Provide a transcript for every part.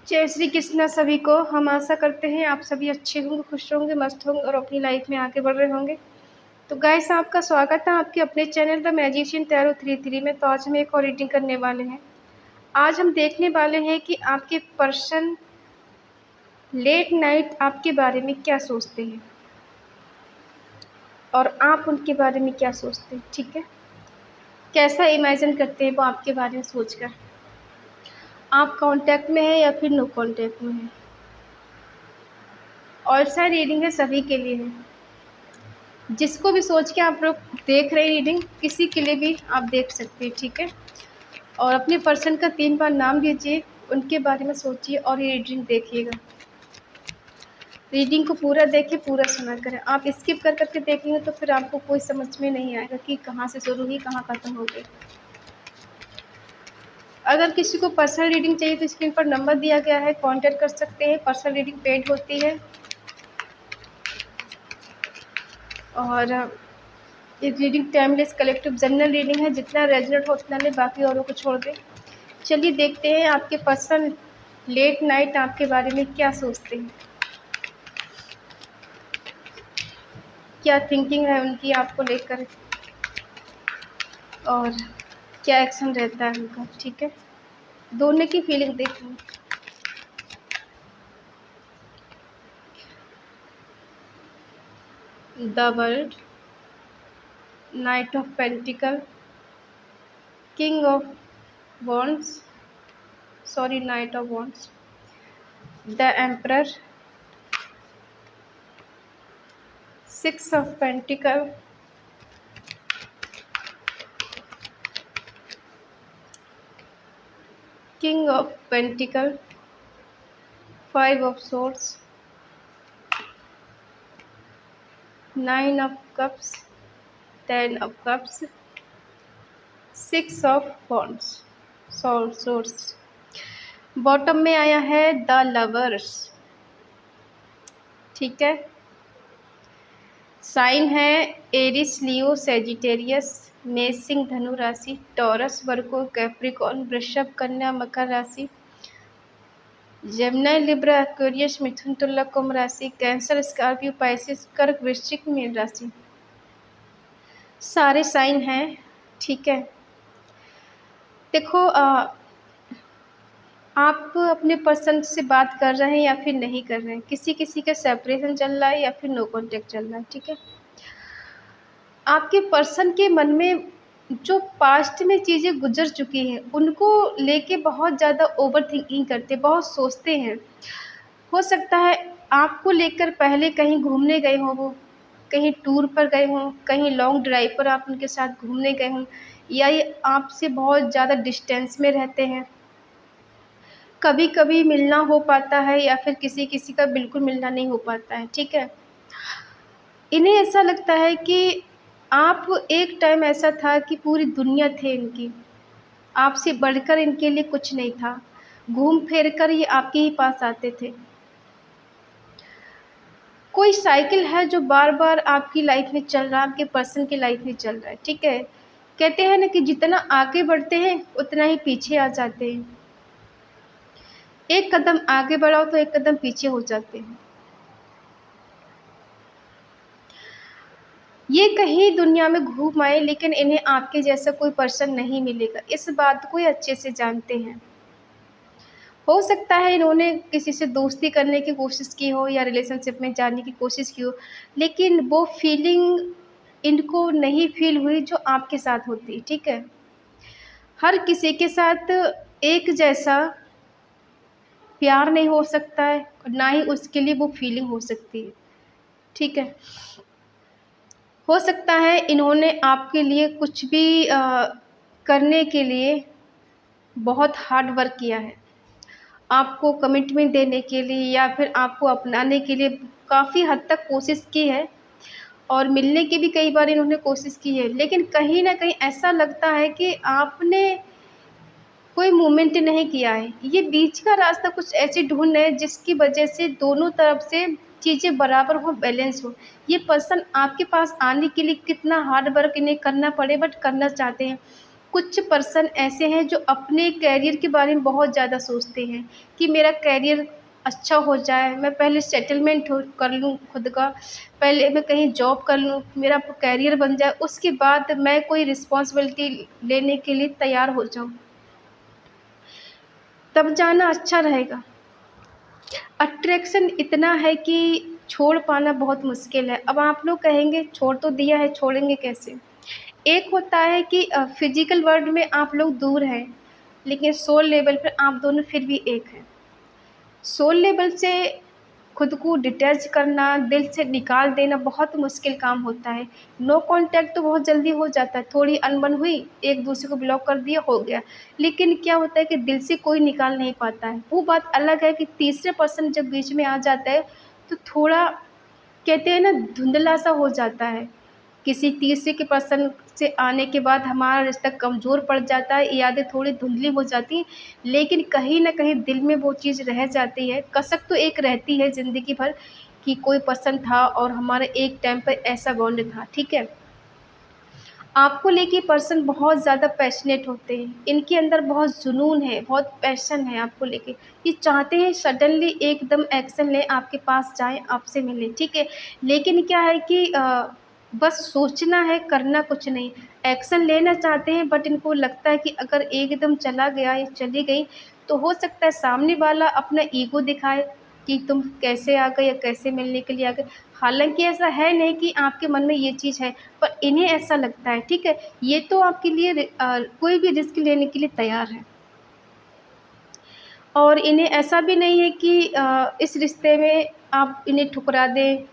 जय श्री कृष्णा सभी को। हम आशा करते हैं आप सभी अच्छे होंगे, खुश होंगे, मस्त होंगे और अपनी लाइफ में आगे बढ़ रहे होंगे। तो गाइस, आपका स्वागत है आपके अपने चैनल द मैजिशियन टैरो 33 में। तो आज हम एक और रीडिंग करने वाले हैं। आज हम देखने वाले हैं कि आपके पर्सन लेट नाइट आपके बारे में क्या सोचते हैं और आप उनके बारे में क्या सोचते हैं। ठीक है, कैसा इमेजिन करते हैं वो आपके बारे में सोचकर। आप कांटेक्ट में है या फिर नो कांटेक्ट में है। और सारी रीडिंग है सभी के लिए है। जिसको भी सोच के आप लोग देख रहे हैं रीडिंग, किसी के लिए भी आप देख सकते हैं। ठीक है, और अपने पर्सन का 3 बार नाम लीजिए, उनके बारे में सोचिए और ये रीडिंग देखिएगा। रीडिंग को पूरा देखिए, पूरा सुना करें। आप स्किप कर करके देखेंगे तो फिर आपको कोई समझ में नहीं आएगा कि कहाँ से शुरू हुई, कहाँ ख़त्म हो गई। अगर किसी को पर्सनल रीडिंग चाहिए तो स्क्रीन पर नंबर दिया गया है, कॉन्टैक्ट कर सकते हैं। पर्सनल रीडिंग पेड होती है और ये reading timeless collective general reading है। जितना रेजोनेट हो उतना ले, बाकी औरों को छोड़ दें। चलिए देखते हैं आपके पर्सन लेट नाइट आपके बारे में क्या सोचते हैं, क्या थिंकिंग है उनकी आपको लेकर और क्या एक्शन रहता है उनका। ठीक है, दोनों की फीलिंग देखें। The world, night of pentacle, king of wands, sorry night of wands, the emperor, 6 of pentacle, king of pentacle, 5 of swords, 9 of cups, 10 of cups, 6 of wands, swords। Bottom में आया है द लवर्स। ठीक है, sign है Eris, लियो, Sagittarius, मेष, सिंह, धनु राशि, taurus, वर्गो, Capricorn, वृषभ, कन्या, मकर राशि, जेमिनी, लिब्रा, एक्वेरियस, मिथुन, तुला, कुंभ राशि, कैंसर, स्कॉर्पियो, पाइसेस, कर्क, वृश्चिक, मीन राशि। सारे साइन हैं। ठीक है, देखो आप अपने पर्सन से बात कर रहे हैं या फिर नहीं कर रहे हैं। किसी किसी का सेपरेशन चल रहा है या फिर नो कांटेक्ट चल रहा है। ठीक है, आपके पर्सन के मन में जो पास्ट में चीज़ें गुजर चुकी हैं उनको लेके बहुत ज़्यादा ओवर थिंकिंग करते, बहुत सोचते हैं। हो सकता है आपको लेकर पहले कहीं घूमने गए हों, वो कहीं टूर पर गए हों, कहीं लॉन्ग ड्राइव पर आप उनके साथ घूमने गए हों, या ये आपसे बहुत ज़्यादा डिस्टेंस में रहते हैं। कभी कभी मिलना हो पाता है या फिर किसी किसी का बिल्कुल मिलना नहीं हो पाता है। ठीक है, इन्हें ऐसा लगता है कि आप एक टाइम ऐसा था कि पूरी दुनिया थे इनकी, आपसे बढ़कर इनके लिए कुछ नहीं था। घूम फिर कर ये आपके ही पास आते थे। कोई साइकिल है जो बार बार आपकी लाइफ में चल रहा है, आपके पर्सन की लाइफ में चल रहा है। ठीक है, कहते हैं ना कि जितना आगे बढ़ते हैं उतना ही पीछे आ जाते हैं। एक कदम आगे बढ़ाओ तो एक कदम पीछे हो जाते हैं। ये कहीं दुनिया में घूम आए लेकिन इन्हें आपके जैसा कोई पर्सन नहीं मिलेगा, इस बात को ये अच्छे से जानते हैं। हो सकता है इन्होंने किसी से दोस्ती करने की कोशिश की हो या रिलेशनशिप में जाने की कोशिश की हो, लेकिन वो फीलिंग इनको नहीं फील हुई जो आपके साथ होती। ठीक है, हर किसी के साथ एक जैसा प्यार नहीं हो सकता है और ना ही उसके लिए वो फीलिंग हो सकती है। ठीक है, हो सकता है इन्होंने आपके लिए कुछ भी करने के लिए बहुत हार्ड वर्क किया है, आपको कमिटमेंट देने के लिए या फिर आपको अपनाने के लिए काफ़ी हद तक कोशिश की है और मिलने की भी कई बार इन्होंने कोशिश की है। लेकिन कहीं ना कहीं ऐसा लगता है कि आपने कोई मूवमेंट नहीं किया है। ये बीच का रास्ता कुछ ऐसे ढूंढ रहे हैं जिसकी वजह से दोनों तरफ से चीज़ें बराबर हो, बैलेंस हो। ये पर्सन आपके पास आने के लिए कितना हार्ड वर्क इन्हें करना पड़े, बट करना चाहते हैं। कुछ पर्सन ऐसे हैं जो अपने करियर के बारे में बहुत ज़्यादा सोचते हैं कि मेरा करियर अच्छा हो जाए, मैं पहले सेटलमेंट हो कर लूँ खुद का, पहले मैं कहीं जॉब कर लूँ, मेरा करियर बन जाए, उसके बाद मैं कोई रिस्पॉन्सिबिलिटी लेने के लिए तैयार हो जाऊँ, तब जाना अच्छा रहेगा। अट्रैक्शन इतना है कि छोड़ पाना बहुत मुश्किल है। अब आप लोग कहेंगे छोड़ तो दिया है, छोड़ेंगे कैसे? एक होता है कि फिज़िकल वर्ल्ड में आप लोग दूर हैं, लेकिन सोल लेवल पर आप दोनों फिर भी एक हैं। सोल लेवल से खुद को डिटैच करना, दिल से निकाल देना बहुत मुश्किल काम होता है। नो कॉन्टैक्ट तो बहुत जल्दी हो जाता है, थोड़ी अनबन हुई, एक-दूसरे को ब्लॉक कर दिया, हो गया। लेकिन क्या होता है कि दिल से कोई निकाल नहीं पाता है। वो बात अलग है कि तीसरे पर्सन जब बीच में आ जाता है, तो थोड़ा कहते हैं ना धुंधला-सा हो जाता है। किसी तीसरे के पर्सन से आने के बाद हमारा रिश्ता कमज़ोर पड़ जाता है, यादें थोड़ी धुंधली हो जाती हैं, लेकिन कहीं न कहीं दिल में वो चीज़ रह जाती है। कसक तो एक रहती है ज़िंदगी भर कि कोई पर्सन था और हमारा एक टाइम पे ऐसा बॉन्ड था, ठीक है? आपको लेके पर्सन बहुत ज़्यादा पैशनेट होते हैं, इनके अंदर बहुत जुनून है, बहुत पैशन है आपको लेके। ये चाहते हैं सडनली एकदम एक्शन लें, आपके पास जाएँ, आपसे मिलें, ठीक है? लेकिन क्या है कि बस सोचना है, करना कुछ नहीं। एक्शन लेना चाहते हैं बट इनको लगता है कि अगर एकदम चला गया या चली गई, तो हो सकता है सामने वाला अपना ईगो दिखाए कि तुम कैसे आ गए या कैसे मिलने के लिए आ गए। हालाँकि ऐसा है नहीं कि आपके मन में ये चीज़ है, पर इन्हें ऐसा लगता है, ठीक है? ये तो आपके लिए कोई भी रिस्क लेने के लिए तैयार है। और इन्हें ऐसा भी नहीं है कि इस रिश्ते में आप इन्हें ठुकरा दें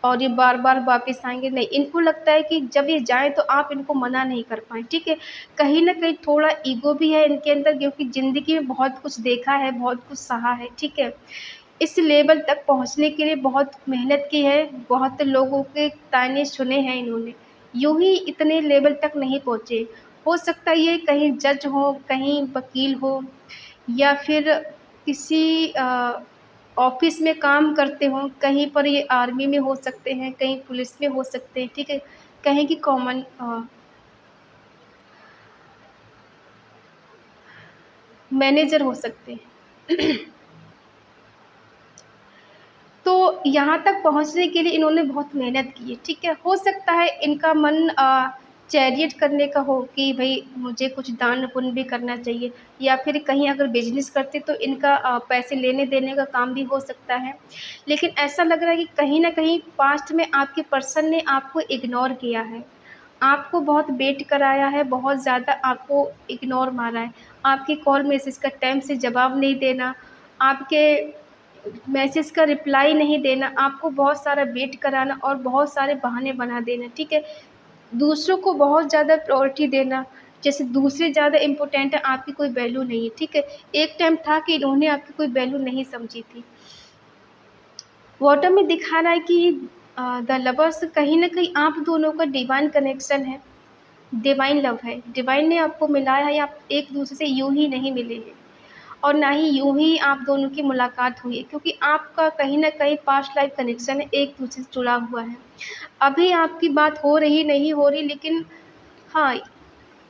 और ये बार-बार वापस आएँगे, नहीं। इनको लगता है कि जब ये जाएँ तो आप इनको मना नहीं कर पाएँ, ठीक है? कहीं न कहीं थोड़ा ईगो भी है इनके अंदर क्योंकि ज़िंदगी में बहुत कुछ देखा है, बहुत कुछ सहा है, ठीक है? इस लेवल तक पहुँचने के लिए बहुत मेहनत की है, बहुत लोगों के ताने सुने हैं इन्होंने, यूँ ही इतने लेवल तक नहीं पहुँचे। हो सकता है ये कहीं जज हो, कहीं वकील हो या फिर किसी ऑफ़िस में काम करते हों, कहीं पर ये आर्मी में हो सकते हैं, कहीं पुलिस में हो सकते हैं, ठीक है? कहीं की कॉमन मैनेजर हो सकते हैं। तो यहाँ तक पहुँचने के लिए इन्होंने बहुत मेहनत की है, ठीक है? हो सकता है इनका मन चैरियट करने का हो कि भई मुझे कुछ दान-पुण्य भी करना चाहिए या फिर कहीं अगर बिज़नेस करते तो इनका पैसे लेने-देने का काम भी हो सकता है। लेकिन ऐसा लग रहा है कि कहीं न कहीं पास्ट में आपके पर्सन ने आपको इग्नोर किया है। आपको बहुत वेट कराया है, बहुत ज़्यादा आपको इग्नोर मारा है। आपकी कॉल मैसेज का टाइम से जवाब नहीं देना, आपके मैसेज का रिप्लाई नहीं देना, आपको बहुत सारा वेट कराना और बहुत सारे बहाने बना देना, ठीक है? दूसरों को बहुत ज़्यादा प्रायोरिटी देना, जैसे दूसरे ज़्यादा इम्पोर्टेंट है, आपकी कोई वैल्यू नहीं है, ठीक है? एक टाइम था कि इन्होंने आपकी कोई वैल्यू नहीं समझी थी। बॉटम में दिखा रहा है कि द लवर्स कहीं न कहीं आप दोनों का डिवाइन कनेक्शन है, डिवाइन लव है। डिवाइन ने आपको मिलाया है, आप एक-दूसरे से यूँ ही नहीं मिले हैं। और ना ही यूँ ही आप दोनों की मुलाकात हुई है क्योंकि आपका कहीं न कहीं पास्ट लाइफ़ कनेक्शन है, एक-दूसरे से जुड़ा हुआ है। अभी आपकी बात हो रही, नहीं हो रही लेकिन हाँ,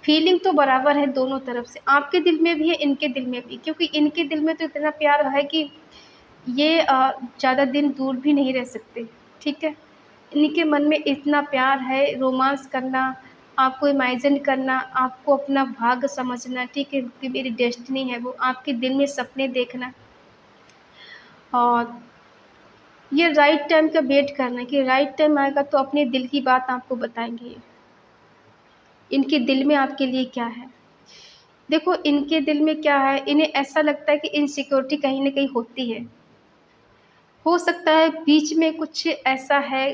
फीलिंग तो बराबर है दोनों तरफ से। आपके दिल में भी है, इनके दिल में भी क्योंकि इनके दिल में तो इतना प्यार है कि ये ज़्यादा दिन दूर भी नहीं रह सकते, ठीक है? इनके मन में इतना प्यार है, रोमांस करना, आपको इमेजिन करना, आपको अपना भाग्य समझना, ठीक है? कि मेरी डेस्टिनी है वो, आपके दिल में सपने देखना और ये राइट टाइम का वेट करना कि राइट टाइम आएगा तो अपने दिल की बात आपको बताएँगे ये। इनके दिल में आपके लिए क्या है? देखो, इनके दिल में क्या है, इन्हें ऐसा लगता है कि इनसिक्योरिटी कहीं न कहीं होती है। हो सकता है बीच में कुछ ऐसा है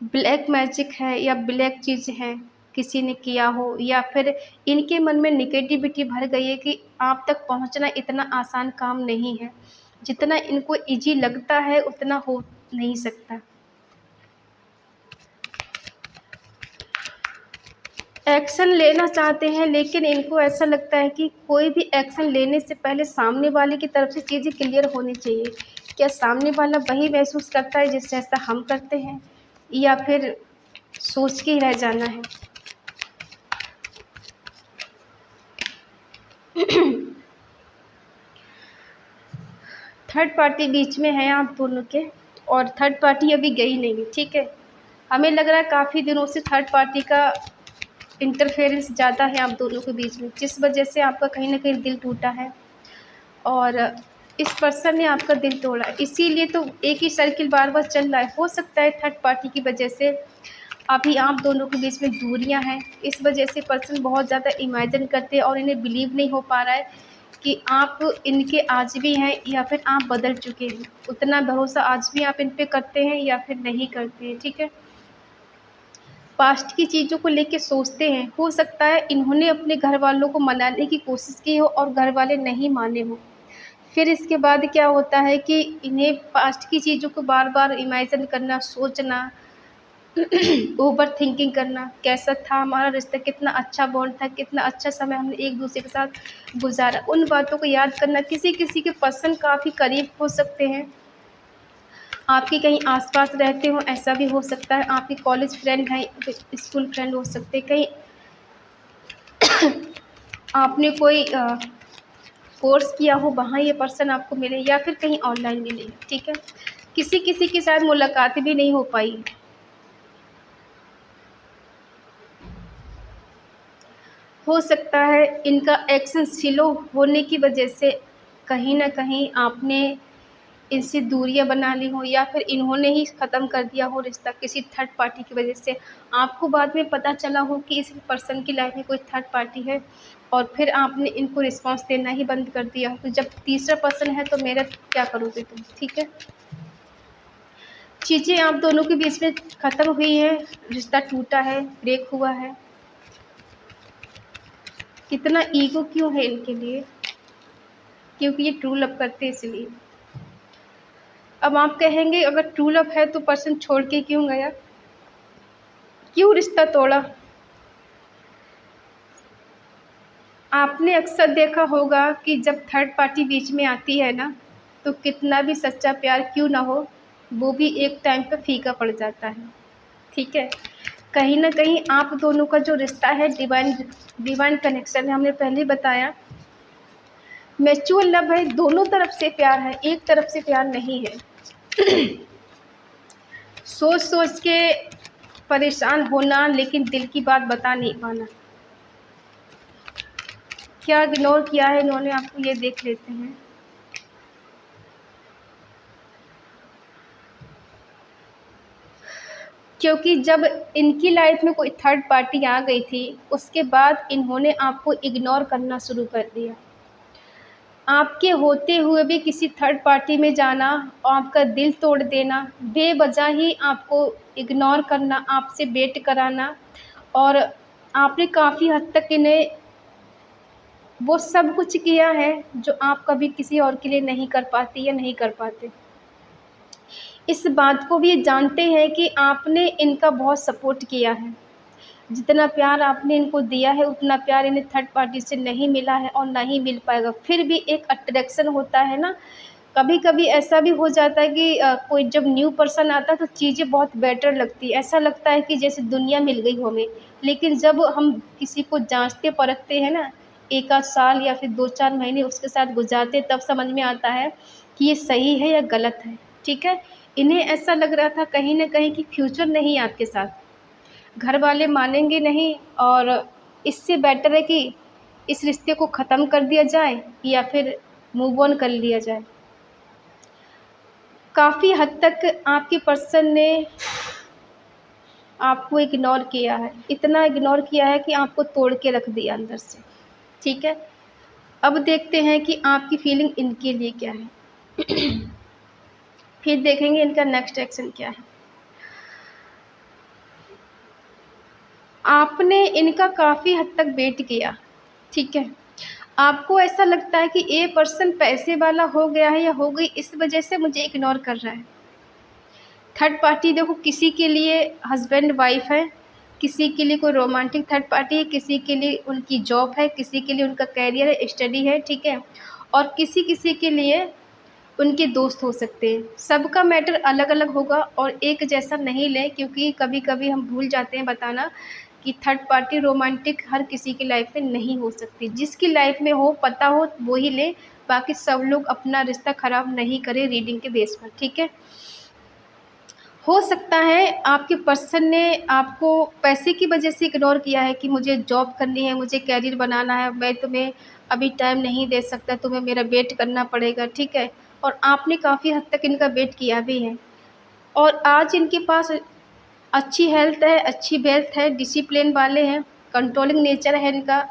ब्लैक मैजिक है या ब्लैक चीज़ है, किसी ने किया हो या फिर इनके मन में नेगेटिविटी भर गई है कि आप तक पहुँचना इतना आसान काम नहीं है। जितना इनको ईज़ी लगता है उतना हो नहीं सकता। एक्शन लेना चाहते हैं लेकिन इनको ऐसा लगता है कि कोई भी एक्शन लेने से पहले सामने वाले की तरफ से चीज़ें क्लियर होनी चाहिए। क्या सामने वाला वही महसूस करता है जिस जैसा हम करते हैं या फिर सोच के ही रह जाना है? थर्ड पार्टी बीच में है आप दोनों के, और थर्ड पार्टी अभी गई नहीं है, ठीक है। हमें लग रहा है काफ़ी दिनों से थर्ड पार्टी का इंटरफेरेंस ज़्यादा है आप दोनों के बीच में, जिस वजह से आपका कहीं न कहीं दिल टूटा है और इस पर्सन ने आपका दिल तोड़ा है। इसीलिए तो एक ही सर्किल बार-बार चल रहा है। हो सकता है थर्ड पार्टी की वजह से अभी आप दोनों के बीच में दूरियां हैं। इस वजह से पर्सन बहुत ज़्यादा इमेजिन करते हैं और इन्हें बिलीव नहीं हो पा रहा है कि आप इनके आज भी हैं या फिर आप बदल चुके हैं। उतना भरोसा आज भी आप इन पे करते हैं या फिर नहीं करते हैं, ठीक है। पास्ट की चीज़ों को लेके सोचते हैं। हो सकता है इन्होंने अपने घर वालों को मनाने की कोशिश की हो और घर वाले नहीं माने हों। फिर इसके बाद क्या होता है कि इन्हें पास्ट की चीज़ों को बार-बार इमेजिन करना, सोचना, ओवरथिंकिंग करना, कैसा था हमारा रिश्ता, कितना अच्छा बॉन्ड था, कितना अच्छा समय हमने एक-दूसरे के साथ गुज़ारा, उन बातों को याद करना। किसी-किसी के पर्सन काफ़ी करीब हो सकते हैं, आपके कहीं आस-पास रहते हों, ऐसा भी हो सकता है। आपके कॉलेज फ्रेंड हैं, स्कूल फ्रेंड हो सकते हैं, कहीं आपने कोई कोर्स किया हो, वहाँ ये पर्सन आपको मिले या फिर कहीं ऑनलाइन मिले, ठीक है। किसी-किसी के साथ मुलाकात भी नहीं हो पाई। हो सकता है इनका एक्शन स्लो होने की वजह से कहीं न कहीं आपने इनसे दूरियाँ बना ली हों या फिर इन्होंने ही ख़त्म कर दिया हो रिश्ता किसी थर्ड पार्टी की वजह से। आपको बाद में पता चला हो कि इस पर्सन की लाइफ़ में कोई थर्ड पार्टी है और फिर आपने इनको रिस्पॉन्स देना ही बंद कर दिया। तो जब तीसरा पर्सन है तो मेरा क्या करोगे तुम, ठीक है। चीज़ें आप दोनों के बीच में ख़त्म हुई हैं, रिश्ता टूटा है, ब्रेक हुआ है। इतना ईगो क्यों है इनके लिए? क्योंकि ये ट्रू लव करते हैं इसलिए। अब आप कहेंगे अगर ट्रू लव है तो पर्सन छोड़ के क्यों गया? क्यों रिश्ता तोड़ा? आपने अक्सर देखा होगा कि जब थर्ड पार्टी बीच में आती है ना, तो कितना भी सच्चा प्यार क्यों ना हो, वो भी एक टाइम पे फीका पड़ जाता है, ठीक है। कहीं न कहीं आप दोनों का जो रिश्ता है डिवाइन डिवाइन कनेक्शन है, हमने पहले ही बताया। म्यूचुअल लव है, दोनों तरफ से प्यार है, एक तरफ से प्यार नहीं है। सोच-सोच के परेशान होना लेकिन दिल की बात बता नहीं पाना। क्या इग्नोर किया है इन्होंने आपको, ये देख लेते हैं। क्योंकि जब इनकी लाइफ में कोई थर्ड पार्टी आ गई थी, उसके बाद इन्होंने आपको इग्नोर करना शुरू कर दिया। आपके होते हुए भी किसी थर्ड पार्टी में जाना, आपका दिल तोड़ देना, बेवजह ही आपको इग्नोर करना, आपसे वेट कराना और आपने काफ़ी हद तक इन्हें वो सब कुछ किया है जो आप कभी किसी और के लिए नहीं कर पाती या नहीं कर पाते। इस बात को भी ये जानते हैं कि आपने इनका बहुत सपोर्ट किया है। जितना प्यार आपने इनको दिया है उतना प्यार इन्हें थर्ड पार्टी से नहीं मिला है और ना ही मिल पाएगा। फिर भी एक अट्रैक्शन होता है ना, कभी-कभी ऐसा भी हो जाता है कि कोई जब न्यू पर्सन आता है तो चीज़ें बहुत बेटर लगती है। ऐसा लगता है कि जैसे दुनिया मिल गई हो हमें। लेकिन जब हम किसी को जाँचते परखते हैं ना, 1 आध साल या फिर 2-4 महीने उसके साथ गुज़ारते हैं, तब समझ में आता है कि ये सही है या गलत है, ठीक है? इन्हें ऐसा लग रहा था कहीं न कहीं कि फ्यूचर नहीं है आपके साथ। घर वाले मानेंगे नहीं और इससे बेटर है कि इस रिश्ते को ख़त्म कर दिया जाए या फिर मूव ऑन कर लिया जाए। काफ़ी हद तक आपके पर्सन ने आपको इग्नोर किया है, इतना इग्नोर किया है कि आपको तोड़ के रख दिया अंदर से, ठीक है। अब देखते हैं कि आपकी फीलिंग इनके लिए क्या है। फिर देखेंगे इनका नेक्स्ट एक्शन क्या है। आपने इनका काफ़ी हद तक वेट किया, ठीक है। आपको ऐसा लगता है कि ये पर्सन पैसे वाला हो गया है या हो गई, इस वजह से मुझे इग्नोर कर रहा है। थर्ड पार्टी देखो, किसी के लिए हस्बैंड वाइफ है, किसी के लिए कोई रोमांटिक थर्ड पार्टी है, किसी के लिए उनकी जॉब है, किसी के लिए उनका करियर है, स्टडी है, ठीक है। और किसी-किसी के लिए उनके दोस्त हो सकते हैं। सबका मैटर अलग-अलग होगा और एक जैसा नहीं लें, क्योंकि कभी-कभी हम भूल जाते हैं बताना कि थर्ड पार्टी रोमांटिक हर किसी की लाइफ में नहीं हो सकती। जिसकी लाइफ में हो, पता हो, वो ही ले, बाकी सब लोग अपना रिश्ता ख़राब नहीं करें रीडिंग के बेस पर, ठीक है। हो सकता है आपके पर्सन ने आपको पैसे की वजह से इग्नोर किया है कि मुझे जॉब करनी है, मुझे करियर बनाना है, मैं तुम्हें अभी टाइम नहीं दे सकता, तुम्हें मेरा वेट करना पड़ेगा, ठीक है। और आपने काफ़ी हद तक इनका वेट किया भी है, और आज इनके पास अच्छी हेल्थ है, अच्छी वेल्थ है, डिसिप्लिन वाले हैं, कंट्रोलिंग नेचर है इनका,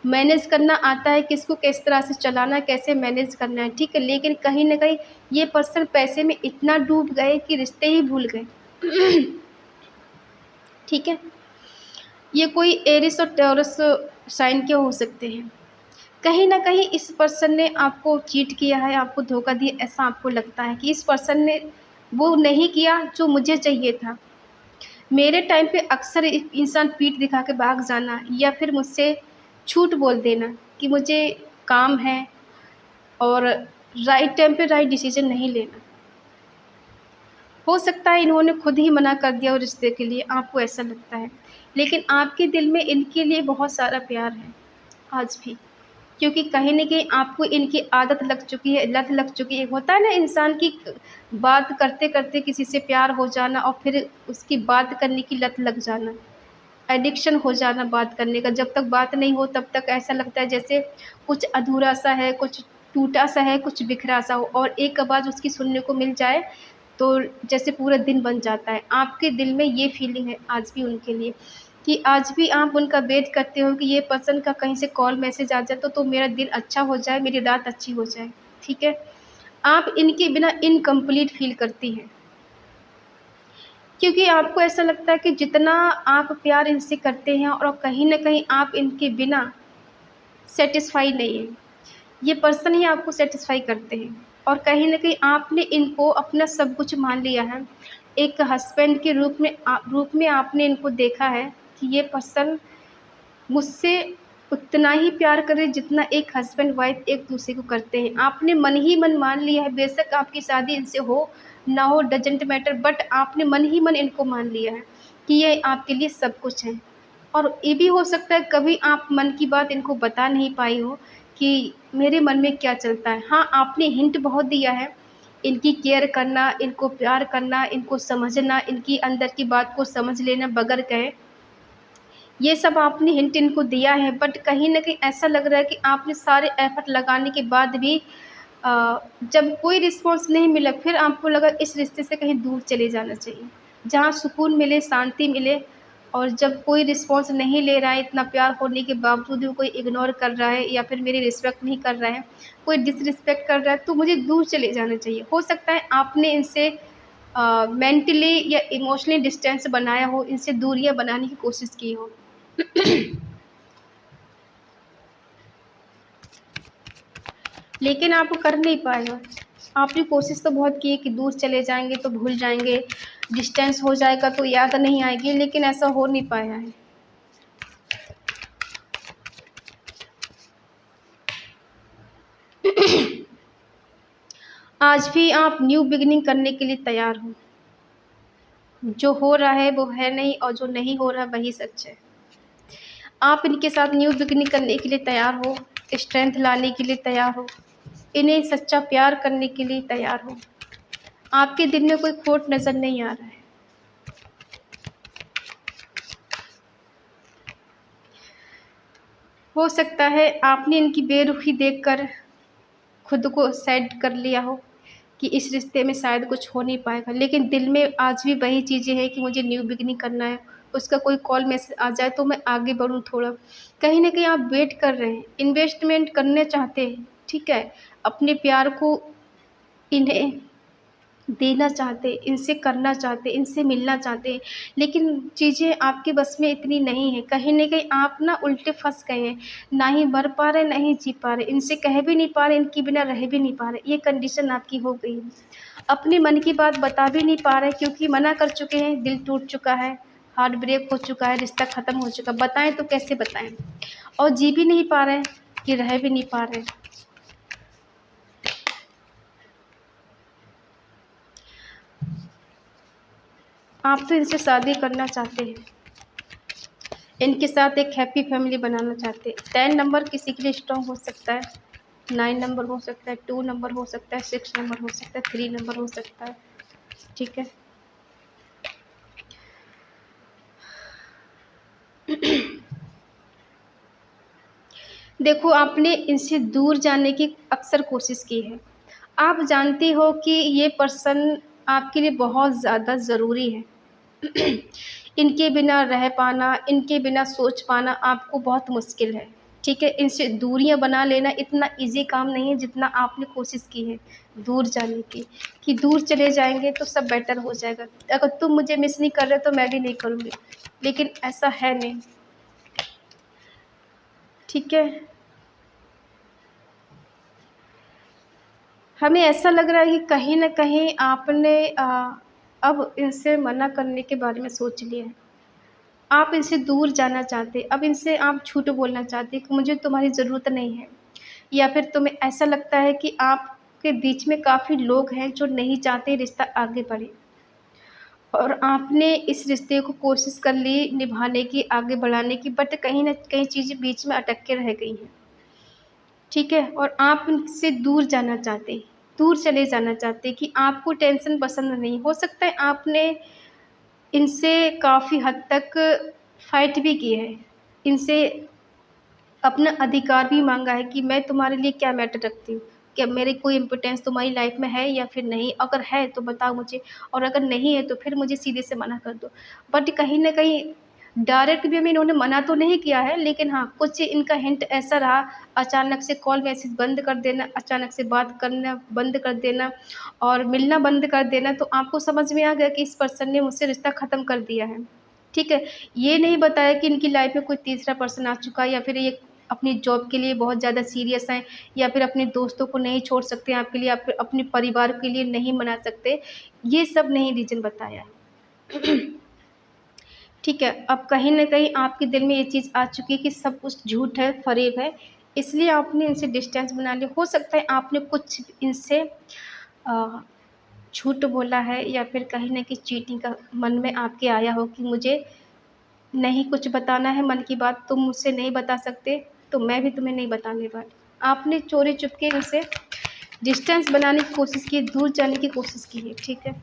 मैनेज करना आता है, किसको किस तरह से चलाना है, कैसे मैनेज करना है, ठीक है। लेकिन कहीं न कहीं ये पर्सन पैसे में इतना डूब गए कि रिश्ते ही भूल गए। ठीक है। ये कोई एरिस और टॉरस साइन के हो सकते हैं। कहीं न कहीं इस पर्सन ने आपको चीट किया है, आपको धोखा दिया, ऐसा आपको लगता है कि इस पर्सन ने वो नहीं किया जो मुझे चाहिए था। मेरे टाइम पे अक्सर एक इंसान पीठ दिखा के भाग जाना या फिर मुझसे झूठ बोल देना कि मुझे काम है, और राइट टाइम पे राइट डिसीज़न नहीं लेना। हो सकता है इन्होंने खुद ही मना कर दिया हो रिश्ते के लिए, आपको ऐसा लगता है। लेकिन आपके दिल में इनके लिए बहुत सारा प्यार है आज भी, क्योंकि कहीं न कहीं आपको इनकी आदत लग चुकी है, लत लग चुकी है। होता है ना इंसान की बात करते-करते किसी से प्यार हो जाना और फिर उसकी बात करने की लत लग जाना, एडिक्शन हो जाना बात करने का। जब तक बात नहीं हो तब तक ऐसा लगता है जैसे कुछ अधूरा-सा है, कुछ टूटा-सा है, कुछ बिखरा-सा हो, और एक आवाज़ उसकी सुनने को मिल जाए तो जैसे पूरा दिन बन जाता है। आपके दिल में ये फीलिंग है आज भी उनके लिए, कि आज भी आप उनका वेट करते हो कि ये पर्सन का कहीं से कॉल मैसेज आ जाए तो मेरा दिन अच्छा हो जाए, मेरी रात अच्छी हो जाए, ठीक है। आप इनके बिना इनकम्प्लीट फ़ील करती हैं, क्योंकि आपको ऐसा लगता है कि जितना आप प्यार इनसे करते हैं और कहीं न कहीं आप इनके बिना सैटिस्फ़ाई नहीं हैं। ये पर्सन ही आपको सैटिस्फ़ाई करते हैं, और कहीं न कहीं आपने इनको अपना सब कुछ मान लिया है। एक हस्बैंड के रूप में आपने इनको देखा है कि ये पर्सन मुझसे उतना ही प्यार करे जितना एक हस्बैंड वाइफ़ एक-दूसरे को करते हैं। आपने मन ही मन मान लिया है, बेशक आपकी शादी इनसे हो, ना हो, डज़न्ट मैटर, बट आपने मन ही मन इनको मान लिया है कि ये आपके लिए सब कुछ हैं। और ये भी हो सकता है कभी आप मन की बात इनको बता नहीं पाई हो कि मेरे मन में क्या चलता है। हाँ, आपने हिंट बहुत दिया है, इनकी केयर करना, इनको प्यार करना, इनको समझना, इनकी अंदर की बात को समझ लेना बगैर कहे, ये सब आपने हिंट इनको दिया है, बट कहीं न कहीं ऐसा लग रहा है कि आपने सारे एफ़र्ट लगाने के बाद भी जब कोई रिस्पॉन्स नहीं मिला, फिर आपको लगा इस रिश्ते से कहीं दूर चले जाना चाहिए, जहाँ सुकून मिले, शांति मिले। और जब कोई रिस्पॉन्स नहीं ले रहा है, इतना प्यार होने के बावजूद भी कोई इग्नोर कर रहा है या फिर मेरी रिस्पेक्ट नहीं कर रहा है, कोई डिसरिस्पेक्ट कर रहा है, तो मुझे दूर चले जाना चाहिए। हो सकता है आपने इनसे मेंटली या इमोशनली डिस्टेंस बनाया हो, इनसे दूरियाँ बनाने की कोशिश की हो। लेकिन आप कर नहीं पाए हो। आपने कोशिश तो बहुत की है कि दूर चले जाएँगे तो भूल जाएँगे, डिस्टेंस हो जाएगा तो याद नहीं आएगी, लेकिन ऐसा हो नहीं पाया है। आज भी आप न्यू बिगिनिंग करने के लिए तैयार हो। जो हो रहा है वो है नहीं, और जो नहीं हो रहा वही सच है। आप इनके साथ न्यू बिगिनिंग करने के लिए तैयार हो, स्ट्रेंथ लाने के लिए तैयार हो, इन्हें सच्चा प्यार करने के लिए तैयार हो। आपके दिल में कोई खोट नज़र नहीं आ रहा है। हो सकता है आपने इनकी बेरुखी देखकर खुद को सैड कर लिया हो कि इस रिश्ते में शायद कुछ हो नहीं पाएगा, लेकिन दिल में आज भी वही चीज़ें हैं कि मुझे न्यू बिगिनिंग करना है। उसका कोई कॉल मैसेज आ जाए तो मैं आगे बढ़ूँ थोड़ा। कहीं न कहीं आप वेट कर रहे हैं, इन्वेस्टमेंट करना चाहते हैं, ठीक है? अपने प्यार को इन्हें देना चाहते, इनसे करना चाहते, इनसे मिलना चाहते, लेकिन चीज़ें आपके बस में इतनी नहीं है। कहीं न कहीं आप ना उल्टे फँस गए हैं, ना ही मर पा रहे, ना ही जी पा रहे, इनसे कह भी नहीं पा रहे, इनके बिना रह भी नहीं पा रहे, ये कंडीशन आपकी हो गई है। अपने मन की बात बता भी नहीं पा रहे क्योंकि मना कर चुके हैं, दिल टूट चुका है, हार्ट ब्रेक हो चुका है, रिश्ता ख़त्म हो चुका है, बताएँ तो कैसे बताएँ? और जी भी नहीं पा रहे कि रह भी नहीं पा रहे। आप तो इनसे शादी करना चाहते हैं, इनके साथ एक हैप्पी फैमिली बनाना चाहते हैं। 10 नंबर किसी के लिए स्ट्रॉन्ग हो सकता है, 9 नंबर हो सकता है, 2 नंबर हो सकता है, 6 नंबर हो सकता है, 3 नंबर हो सकता है। ठीक है। देखो, आपने इनसे दूर जाने की अक्सर कोशिश की है। आप जानती हो कि ये पर्सन आपके लिए बहुत ज़्यादा ज़रूरी है। इनके बिना रह पाना, इनके बिना सोच पाना आपको बहुत मुश्किल है। ठीक है? इनसे दूरियाँ बना लेना इतना ईज़ी काम नहीं है जितना आपने कोशिश की है दूर जाने की, कि दूर चले जाएँगे तो सब बेटर हो जाएगा। अगर तुम मुझे मिस नहीं कर रहे तो मैं भी नहीं करूँगी, लेकिन ऐसा है नहीं। ठीक है? हमें ऐसा लग रहा है कि कहीं न कहीं आपने अब इनसे मना करने के बारे में सोच लिया है। आप इनसे दूर जाना चाहते, अब इनसे आप झूठ बोलना चाहते कि मुझे तुम्हारी ज़रूरत नहीं है, या फिर तुम्हें ऐसा लगता है कि आपके बीच में काफ़ी लोग हैं जो नहीं चाहते रिश्ता आगे बढ़े, और आपने इस रिश्ते को कोशिश कर ली निभाने की, आगे बढ़ाने की, बट कहीं न कहीं चीज़ें बीच में अटक के रह गई हैं। ठीक है? और आप इनसे दूर जाना चाहते, दूर चले जाना चाहते कि आपको टेंशन पसंद नहीं। हो सकता है आपने इनसे काफ़ी हद तक फ़ाइट भी की है। इनसे अपना अधिकार भी माँगा है कि मैं तुम्हारे लिए क्या मैटर रखती हूँ? क्या मेरी कोई इम्पोर्टेंस तुम्हारी लाइफ़ में है या फिर नहीं? अगर है तो बताओ मुझे, और अगर नहीं है तो फिर मुझे सीधे से मना कर दो। बट कहीं न कहीं डायरेक्ट वे में इन्होंने मना तो नहीं किया है, लेकिन हाँ, कुछ इनका हिंट ऐसा रहा, अचानक से कॉल मैसेज बंद कर देना, अचानक से बात करना बंद कर देना और मिलना बंद कर देना, तो आपको समझ में आ गया कि इस पर्सन ने मुझसे रिश्ता ख़त्म कर दिया है। ठीक है? ये नहीं बताया कि इनकी लाइफ़ में कोई तीसरा पर्सन आ चुका है, या फिर ये अपनी जॉब के लिए बहुत ज़्यादा सीरियस हैं, या फिर अपने दोस्तों को नहीं छोड़ सकते आपके लिए, या फिर अपने परिवार के लिए नहीं मना सकते। ये सब नहीं रीज़न बताया है। ठीक है, अब कहीं न कहीं आपके दिल में ये चीज़ आ चुकी है कि सब कुछ झूठ है, फ़रेब है, इसलिए आपने इनसे डिस्टेंस बना लिया। हो सकता है आपने कुछ इनसे अ, झूठ बोला है, या फिर कहीं न कहीं चीटिंग का मन में आपके आया हो कि मुझे नहीं कुछ बताना है मन की बात, तुम मुझसे नहीं बता सकते, तो मैं भी तुम्हें नहीं बताने वाली। आपने चोरी-चुपके इनसे डिस्टेंस बनाने की कोशिश की है, दूर जाने की कोशिश की है, ठीक है?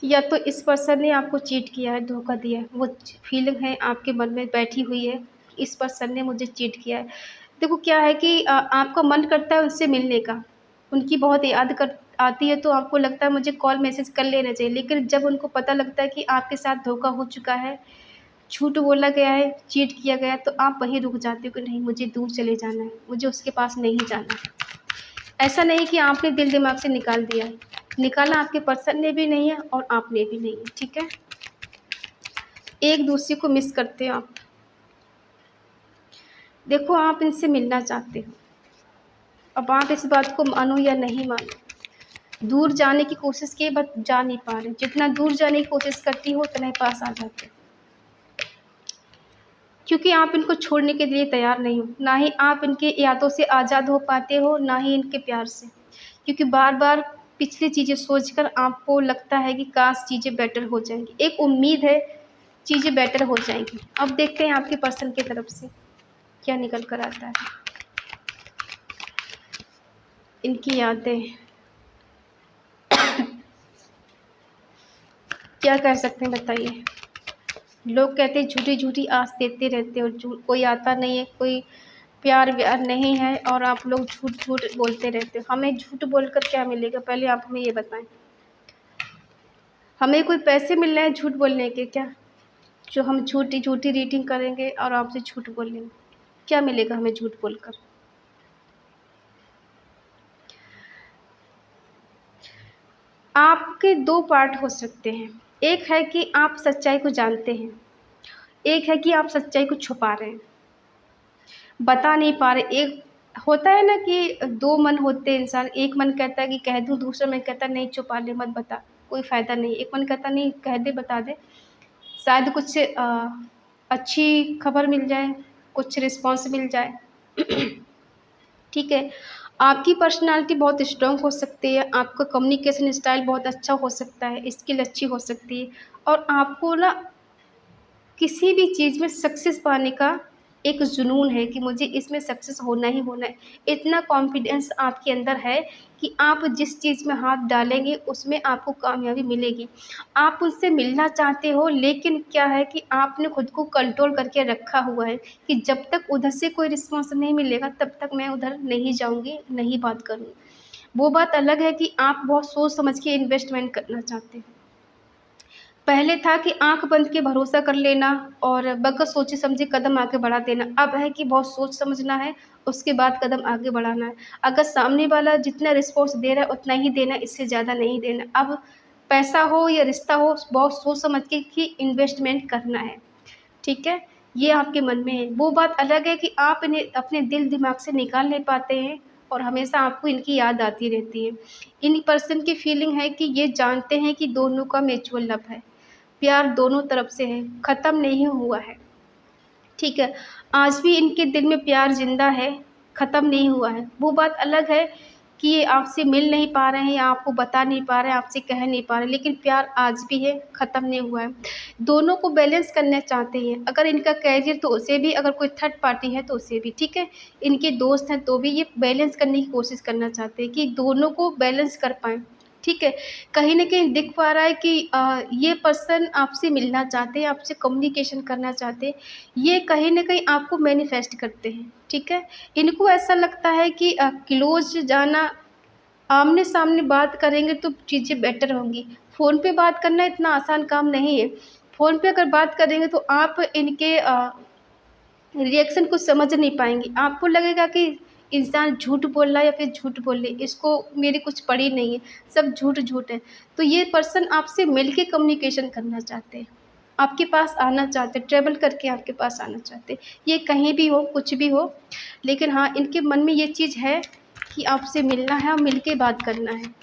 या तो इस पर्सन ने आपको चीट किया है, धोखा दिया है, वो फीलिंग है आपके मन में बैठी हुई है, इस पर्सन ने मुझे चीट किया है। देखो क्या है कि आपका मन करता है उनसे मिलने का, उनकी बहुत याद कर आती है, तो आपको लगता है मुझे कॉल मैसेज कर लेना चाहिए, लेकिन जब उनको पता लगता है कि आपके साथ धोखा हो चुका है, झूठ बोला गया है, चीट किया गया है, तो आप वहीं रुक जाते हो कि नहीं, मुझे दूर चले जाना है, मुझे उसके पास नहीं जाना है। ऐसा नहीं कि आपने दिल दिमाग से निकाल दिया है, निकाला आपके पर्सन ने भी नहीं है और आपने भी नहीं है, ठीक है? एक दूसरे को मिस करते हो आप। देखो, आप इनसे मिलना चाहते हो, अब आप इस बात को मानो या नहीं मानो, दूर जाने की कोशिश किए बट जा नहीं पा रहे, जितना दूर जाने की कोशिश करती हो उतना ही पास आ जाते हो। क्योंकि आप इनको छोड़ने के लिए तैयार नहीं हो, ना ही आप इनकी यादों से आज़ाद हो पाते हो, ना ही इनके प्यार से। क्योंकि बार-बार पिछली चीज़ें सोचकर आपको लगता है कि काश चीज़ें बेटर हो जाएँगी। एक उम्मीद है, चीज़ें बेटर हो जाएँगी। अब देखते हैं आपके पर्सन की तरफ से क्या निकल कर आता है। इनकी यादें, क्या कह सकते हैं बताइए? लोग कहते हैं झूठी-झूठी आस देते रहते हो, कोई आता नहीं है, कोई प्यार-व्यार नहीं है, और आप लोग झूठ-झूठ बोलते रहते हो। हमें झूठ बोलकर क्या मिलेगा? पहले आप हमें ये बताएँ। हमें कोई पैसे मिल रहे हैं झूठ बोलने के क्या? जो हम झूठी-झूठी रीडिंग करेंगे और आपसे झूठ बोलेंगे। क्या मिलेगा हमें झूठ बोलकर? आपके 2 पार्ट हो सकते हैं। एक है कि आप सच्चाई को जानते हैं, एक है कि आप सच्चाई को छुपा रहे हैं, बता नहीं पा रहे। एक होता है ना कि 2 मन होते हैं इंसान, एक मन कहता है कि कह दूँ, दूसरा मन कहता है नहीं छुपा ले, मत बता, कोई फ़ायदा नहीं। एक मन कहता है नहीं कह दे, बता दे, शायद कुछ अच्छी खबर मिल जाए, कुछ रिस्पॉन्स मिल जाए। ठीक है? आपकी पर्सनैलिटी बहुत स्ट्रॉन्ग हो सकती है, आपका कम्युनिकेशन स्टाइल बहुत अच्छा हो सकता है, स्किल अच्छी हो सकती है और आपको ना किसी भी चीज़ में सक्सेस पाने का एक जुनून है कि मुझे इसमें सक्सेस होना ही होना है। इतना कॉन्फिडेंस आपके अंदर है कि आप जिस चीज़ में हाथ डालेंगे उसमें आपको कामयाबी मिलेगी। आप उससे मिलना चाहते हो लेकिन क्या है कि आपने खुद को कंट्रोल करके रखा हुआ है कि जब तक उधर से कोई रिस्पॉन्स नहीं मिलेगा तब तक मैं उधर नहीं जाऊँगी, नहीं बात करूँगी। वो बात अलग है कि आप बहुत सोच समझ के इन्वेस्टमेंट करना चाहते हो। पहले था कि आँख बंद के भरोसा कर लेना और बगैर सोचे समझे कदम आगे बढ़ा देना। अब है कि बहुत सोच समझना है, उसके बाद कदम आगे बढ़ाना है। अगर सामने वाला जितना रिस्पॉन्स दे रहा है उतना ही देना है, इससे ज़्यादा नहीं देना। अब पैसा हो या रिश्ता हो, बहुत सोच समझ के ही इन्वेस्टमेंट करना है, ठीक है? ये आपके मन में है। वो बात अलग है कि आप इन्हें अपने दिल दिमाग से निकाल नहीं पाते हैं और हमेशा आपको इनकी याद आती रहती है। इन पर्सन की फीलिंग है कि ये जानते हैं कि दोनों का म्यूचुअल लव है। प्यार दोनों तरफ से है, ख़त्म नहीं हुआ है, ठीक है? आज भी इनके दिल में प्यार ज़िंदा है, ख़त्म नहीं हुआ है। वो बात अलग है कि ये आपसे मिल नहीं पा रहे हैं या आपको बता नहीं पा रहे हैं, आपसे कह नहीं पा रहे, लेकिन प्यार आज भी है, ख़त्म नहीं हुआ है। दोनों को बैलेंस करना चाहते हैं, अगर इनका करियर तो उसे भी, अगर कोई थर्ड पार्टी है तो उसे भी, ठीक है? इनके दोस्त हैं तो भी ये बैलेंस करने की कोशिश करना चाहते हैं कि दोनों को बैलेंस कर पाएँ। ठीक है, कहीं न कहीं दिख पा रहा है कि ये पर्सन आपसे मिलना चाहते हैं, आपसे कम्युनिकेशन करना चाहते हैं, ये कहीं न कहीं आपको मैनिफेस्ट करते हैं, ठीक है? इनको ऐसा लगता है कि क्लोज़ जाना, आमने-सामने बात करेंगे तो चीज़ें बेटर होंगी। फ़ोन पे बात करना इतना आसान काम नहीं है। फ़ोन पे अगर बात करेंगे तो आप इनके रिएक्शन को समझ नहीं पाएँगी। आपको लगेगा कि इंसान झूठ बोल रहा है या फिर झूठ बोल रही है, इसको मेरी कुछ पड़ी नहीं है, सब झूठ-झूठ है। तो ये पर्सन आपसे मिल के कम्युनिकेशन करना चाहते हैं, आपके पास आना चाहते हैं, ट्रैवल करके आपके पास आना चाहते हैं। ये कहीं भी हो, कुछ भी हो, लेकिन हाँ, इनके मन में ये चीज़ है कि आपसे मिलना है और मिल के बात करना है।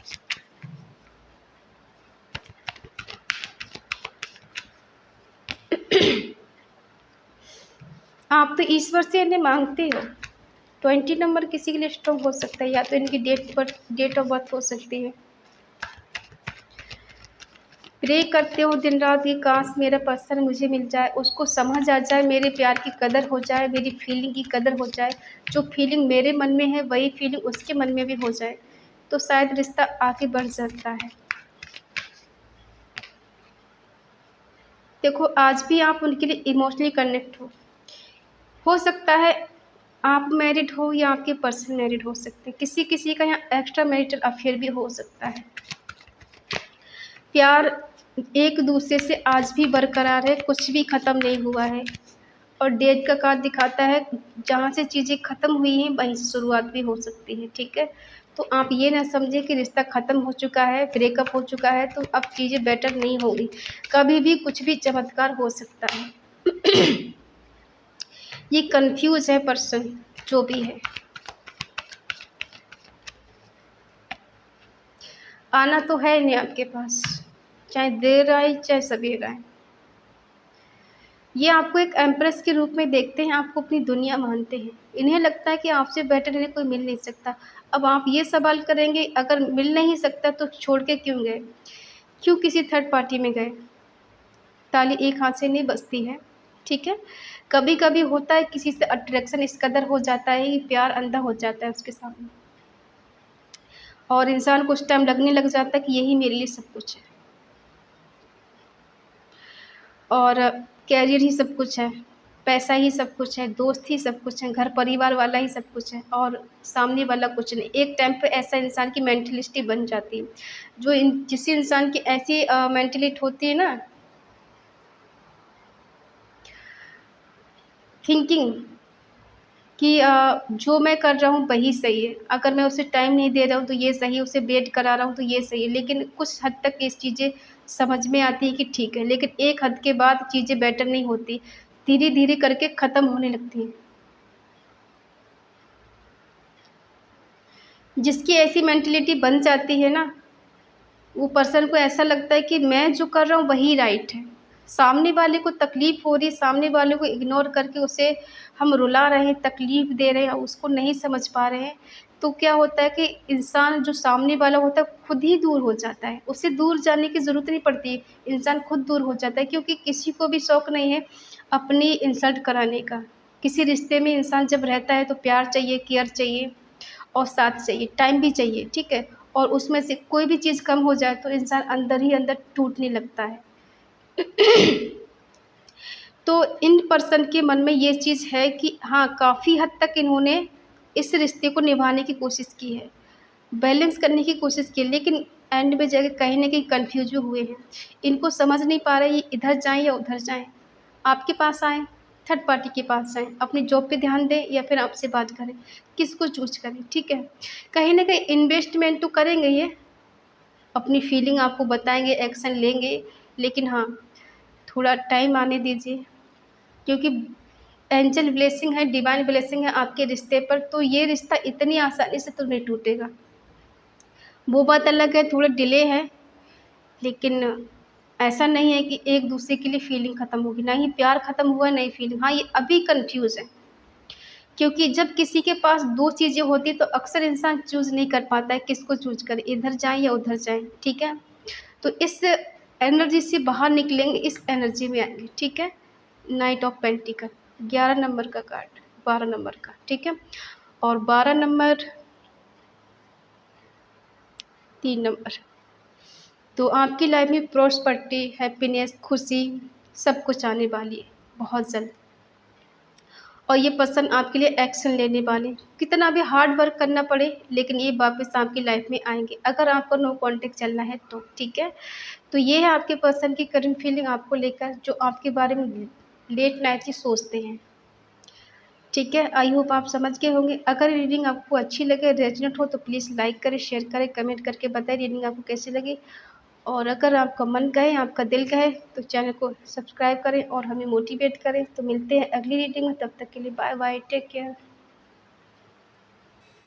आप तो ईश्वर से इन्हें माँगते हो। 20 नंबर किसी के लिए स्ट्रॉन्ग हो सकता है या तो इनकी डेट ऑफ बर्थ हो सकती है। प्रे करते हो दिन रात कि काश मेरा पर्सन मुझे मिल जाए, उसको समझ आ जाए, मेरे प्यार की कदर हो जाए, मेरी फीलिंग की कदर हो जाए। जो फीलिंग मेरे मन में है वही फीलिंग उसके मन में भी हो जाए, तो शायद रिश्ता आगे बढ़ सकता है। देखो आज भी आप उनके लिए इमोशनली कनेक्ट हो सकता है आप मैरिड हो या आपके पर्सन मैरिड हो सकते हैं, किसी-किसी का यहाँ एक्स्ट्रा मैरिटल अफ़ेयर भी हो सकता है। प्यार एक दूसरे से आज भी बरकरार है, कुछ भी ख़त्म नहीं हुआ है और डेथ का कार्ड दिखाता है, जहाँ से चीज़ें ख़त्म हुई हैं वहीं से शुरुआत भी हो सकती है, ठीक है? तो आप ये ना समझें कि रिश्ता ख़त्म हो चुका है, ब्रेकअप हो चुका है तो अब चीज़ें बेटर नहीं होंगी, कभी भी कुछ भी चमत्कार हो सकता है। ये कन्फ्यूज़ है पर्सन, जो भी है। आना तो है नहीं आपके पास, चाहे देर आए चाहे सवेर आए। ये आपको एक एम्प्रेस के रूप में देखते हैं, आपको अपनी दुनिया मानते हैं। इन्हें लगता है कि आपसे बेटर इन्हें कोई मिल नहीं सकता। अब आप ये सवाल करेंगे अगर मिल नहीं सकता तो छोड़ के क्यों गए? क्यों किसी थर्ड पार्टी में गए? ताली एक हाथ से नहीं बजती है, ठीक है? कभी-कभी होता है किसी से अट्रैक्शन इस कदर हो जाता है कि प्यार अंधा हो जाता है उसके सामने और इंसान को उस टाइम लगने लग जाता है कि यही मेरे लिए सब कुछ है। और करियर ही सब कुछ है, पैसा ही सब कुछ है, दोस्त ही सब कुछ है, घर परिवार वाला ही सब कुछ है और सामने वाला कुछ नहीं। एक टाइम पे ऐसा इंसान की मेंटालिटी बन जाती है, जिस इंसान की ऐसी मेंटालिटी होती है ना, थिंकिंग कि जो मैं कर रहा हूँ वही सही है, अगर मैं उसे टाइम नहीं दे रहा हूँ तो ये सही है, उसे वेट करा रहा हूँ तो ये सही है। लेकिन कुछ हद तक ये चीज़ें समझ में आती है कि ठीक है, लेकिन एक हद के बाद चीज़ें बेटर नहीं होती, धीरे-धीरे करके ख़त्म होने लगती हैं। जिसकी ऐसी मेंटालिटी बन जाती है ना, वो पर्सन को ऐसा लगता है कि मैं जो कर रहा हूँ वही राइट है। सामने वाले को तकलीफ़ हो रही है, सामने वाले को इग्नोर करके उसे हम रुला रहे हैं, तकलीफ़ दे रहे हैं, उसको नहीं समझ पा रहे हैं, तो क्या होता है कि इंसान जो सामने वाला होता है खुद ही दूर हो जाता है, उसे दूर जाने की ज़रूरत नहीं पड़ती, इंसान खुद दूर हो जाता है, क्योंकि किसी को भी शौक नहीं है अपनी इंसल्ट कराने का। किसी रिश्ते में इंसान जब रहता है तो प्यार चाहिए, केयर चाहिए और साथ चाहिए, टाइम भी चाहिए, ठीक है? और उसमें से कोई भी चीज़ कम हो जाए तो इंसान अंदर ही अंदर टूटने लगता है। तो इन पर्सन के मन में ये चीज़ है कि हाँ, काफ़ी हद तक इन्होंने इस रिश्ते को निभाने की कोशिश की है, बैलेंस करने की कोशिश की है, लेकिन एंड में जाके कहीं न कहीं कन्फ्यूज़ भी हुए हैं। इनको समझ नहीं पा रहे ये इधर जाएँ या उधर जाएँ। आपके पास आएँ, थर्ड पार्टी के पास जाएँ, अपनी जॉब पे ध्यान दें या फिर आपसे बात करें, किसको चूज़ करें, ठीक है? कहीं न कहीं इन्वेस्टमेंट तो करेंगे ये, अपनी फीलिंग आपको बताएँगे, एक्शन लेंगे, लेकिन हाँ, थोड़ा टाइम आने दीजिए, क्योंकि एंजल ब्लेसिंग है, डिवाइन ब्लेसिंग है आपके रिश्ते पर, तो ये रिश्ता इतनी आसानी से तो नहीं टूटेगा। वो बात अलग है, थोड़ा डिले है, लेकिन ऐसा नहीं है कि एक-दूसरे के लिए फीलिंग ख़त्म होगी, ना ही प्यार ख़त्म हुआ है, ना ही फीलिंग। हाँ, ये अभी कन्फ्यूज़ है, क्योंकि जब किसी के पास 2 चीज़ें होती हैं, तो अक्सर इंसान चूज़ नहीं कर पाता है, किसको चूज़ करे, इधर जाएँ या उधर जाएँ, ठीक है? तो इस एनर्जी से बाहर निकलेंगे, इस एनर्जी में आएँगे, ठीक है? नाइट ऑफ पेंटिकल 11 नंबर का कार्ड, 12 नंबर का, ठीक है? और 12 नंबर, 3 नंबर। तो आपकी लाइफ में प्रॉस्पेरिटी, हैप्पीनेस, खुशी सब कुछ आने वाली है बहुत जल्द, और ये पर्सन आपके लिए एक्शन लेने वाले हैं। कितना भी हार्ड वर्क करना पड़े, लेकिन ये वापस आपकी लाइफ में आएँगे, अगर आपको नो कॉन्टैक्ट चलना है तो, ठीक है? तो ये है आपके पर्सन की करंट फीलिंग आपको लेकर, जो आपके बारे में लेट नाइट ही सोचते हैं, ठीक है? आई होप आप समझ गए होंगे। अगर रीडिंग आपको अच्छी लगे, रेज़ोनेट हो, तो प्लीज़ लाइक करें, शेयर करें, कमेंट करके बताएँ रीडिंग आपको कैसी लगी। और अगर आपका मन कहे, आपका दिल कहे, तो चैनल को सब्सक्राइब करें और हमें मोटिवेट करें। तो मिलते हैं अगली रीडिंग में, तब तक के लिए बाय बाय, टेक केयर।